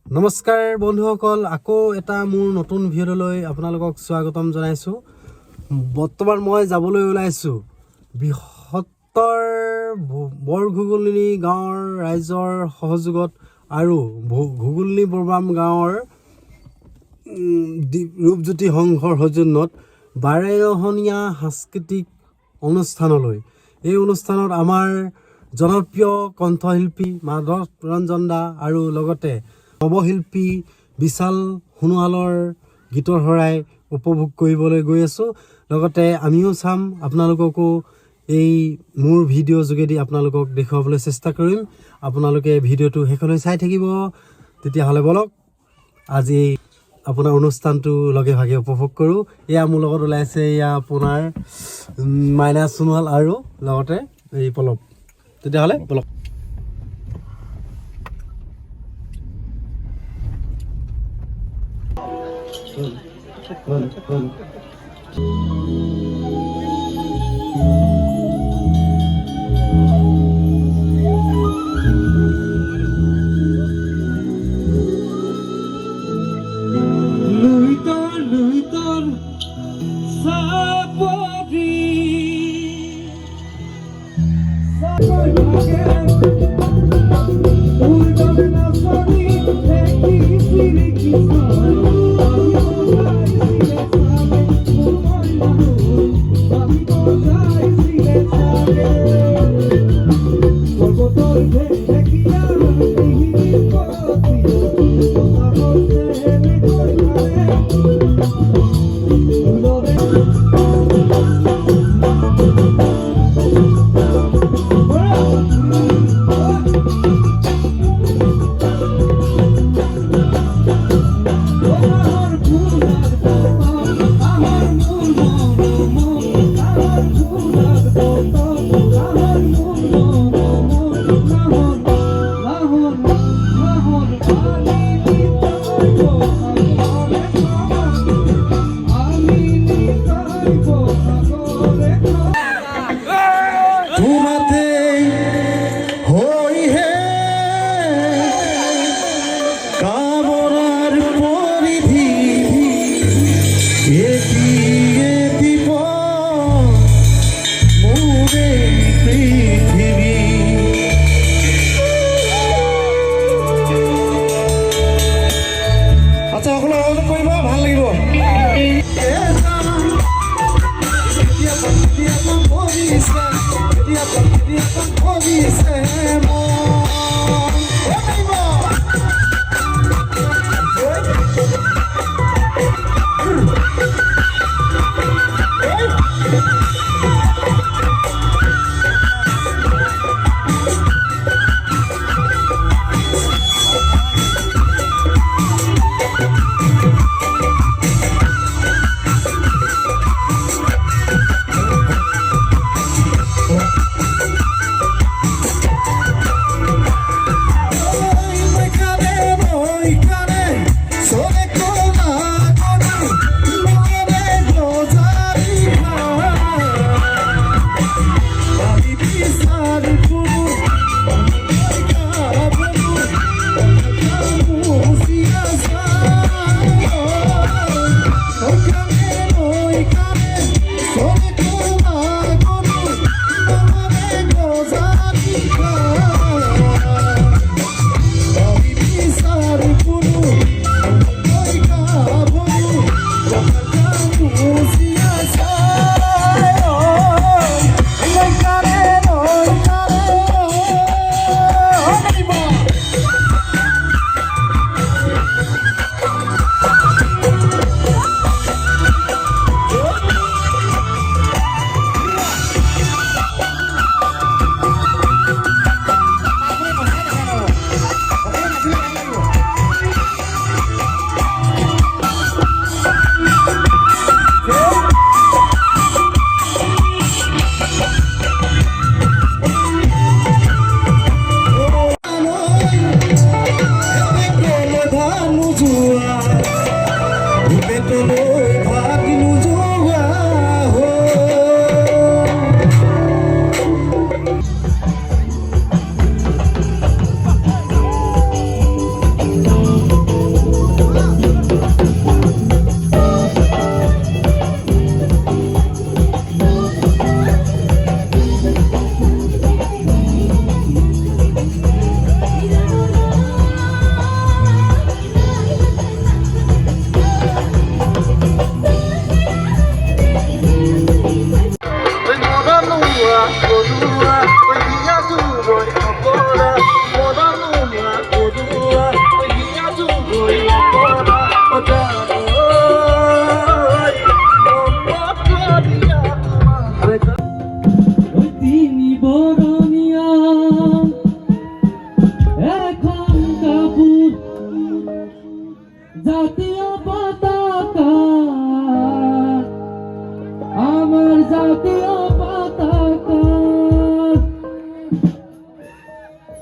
নমস্কাৰ বন্ধুসকল, আকৌ এটা মোৰ নতুন ভিডিঅ'লৈ আপোনালোকক স্বাগতম জনাইছোঁ। বৰ্তমান মই যাবলৈ ওলাইছোঁ বৃহত্তৰ বৰঘুগুলনি গাঁৱৰ ৰাইজৰ সহযোগত আৰু ঘুগুলনি বৰবাম গাঁৱৰ ৰূপজ্যোতি সংঘৰ সৌজন্যত 12ৰহনীয়া সাংস্কৃতিক অনুষ্ঠানলৈ। এই অনুষ্ঠানত আমাৰ জনপ্ৰিয় কণ্ঠশিল্পী মাধৱ ৰঞ্জন দা আৰু লগতে নৱশিল্পী বিশাল সোণোৱালৰ গীতৰ শৰাই উপভোগ কৰিবলৈ গৈ আছোঁ। লগতে আমিও চাম, আপোনালোককো এই মোৰ ভিডিঅ' যোগেদি আপোনালোকক দেখুৱাবলৈ চেষ্টা কৰিম। আপোনালোকে ভিডিঅ'টো শেষলৈ চাই থাকিব। তেতিয়াহ'লে বলক আজি আপোনাৰ অনুষ্ঠানটো লগে ভাগে উপভোগ কৰোঁ। এয়া মোৰ লগত ওলাইছে, এয়া আপোনাৰ মাইনা সোণোৱাল আৰু লগতে এই পলৱ। তেতিয়াহ'লে বলক।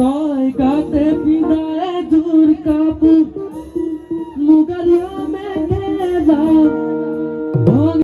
তই গাতে